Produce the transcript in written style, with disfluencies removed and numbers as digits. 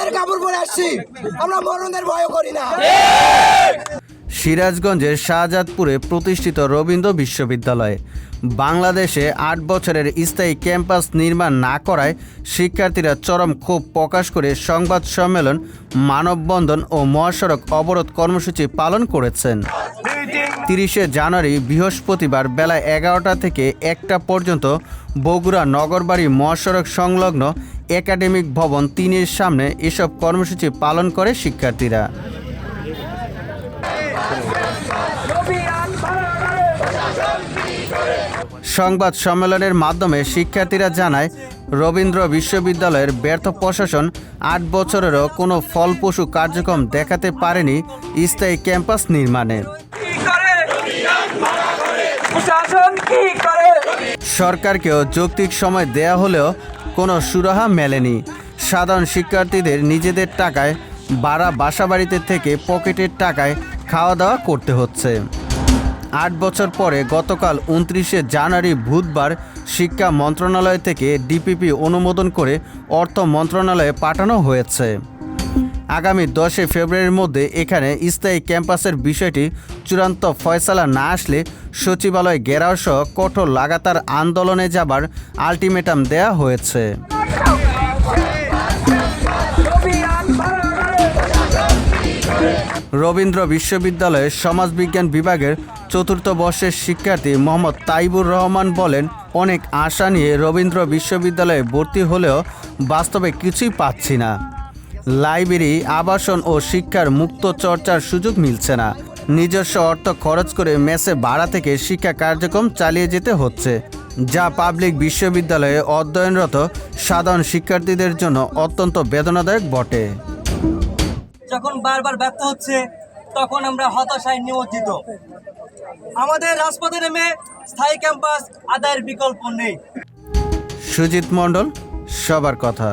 ইমানের কাপড় পরে আসছি, আমরা মরণের ভয় করি না। সিরাজগঞ্জের শাহজাদপুরে প্রতিষ্ঠিত রবীন্দ্র বিশ্ববিদ্যালয় বাংলাদেশে ৮ বছরের স্থায়ী ক্যাম্পাস নির্মাণ না করায় শিক্ষার্থীরা চরম ক্ষোভ প্রকাশ করে সংবাদ সম্মেলন, মানববন্ধন ও মহাসড়ক অবরোধ কর্মসূচি পালন করেছেন। ৩০শে জানুয়ারি বৃহস্পতিবার বেলা ১১টা থেকে ১টা পর্যন্ত বগুড়া নগরবাড়ি মহাসড়ক সংলগ্ন একাডেমিক ভবন ৩-এর সামনে এসব কর্মসূচি পালন করে শিক্ষার্থীরা। সংবাদ সম্মেলনের মাধ্যমে শিক্ষার্থীরা জানায়, রবীন্দ্র বিশ্ববিদ্যালয়ের ব্যর্থ প্রশাসন ৮ বছরেরও কোনো ফলপ্রসূ কার্যক্রম দেখাতে পারেনি স্থায়ী ক্যাম্পাস নির্মাণে। সরকারকেও যৌক্তিক সময় দেয়া হলেও কোনো সুরাহা মেলেনি। সাধারণ শিক্ষার্থীদের নিজেদের টাকায় ভাড়া বাসাবাড়িতে থেকে পকেটের টাকায় খাওয়া দাওয়া করতে হচ্ছে। ৮ বছর পরে গতকাল ২৯শে জানুয়ারি বুধবার শিক্ষা মন্ত্রণালয় থেকে ডিপিপি অনুমোদন করে অর্থ মন্ত্রণালয়ে পাঠানো হয়েছে। আগামী ১০শে ফেব্রুয়ারির মধ্যে এখানে স্থায়ী ক্যাম্পাসের বিষয়টি চূড়ান্ত ফয়সালা না আসলে সচিবালয় ঘেরাও সহ কঠোর লাগাতার আন্দোলনে যাবার আলটিমেটাম দেয়া হয়েছে। রবীন্দ্র বিশ্ববিদ্যালয়ের সমাজবিজ্ঞান বিভাগের ৪র্থ বর্ষের শিক্ষার্থী মোহাম্মদ তাইবুর রহমান বলেন, অনেক আশা নিয়ে রবীন্দ্র বিশ্ববিদ্যালয়ে ভর্তি হলেও বাস্তবে কিছুই পাচ্ছি না। লাইব্রেরি, আবাসন ও শিক্ষার মুক্ত চর্চার সুযোগ মিলছে না। নিজস্ব অর্থ খরচ করে মেসে ভাড়া থেকে শিক্ষা কার্যক্রম চালিয়ে যেতে হচ্ছে, যা পাবলিক বিশ্ববিদ্যালয়ে অধ্যয়নরত সাধারণ শিক্ষার্থীদের জন্য অত্যন্ত বেদনাদায়ক বটে। যখন বারবার ব্যর্থ হচ্ছে তখন আমরা হতাশায় নিমজ্জিত। আমাদের রাজপথে নেমে স্থায়ী ক্যাম্পাস আদায়ের বিকল্প নেই। সুজিত মণ্ডল, সবার কথা।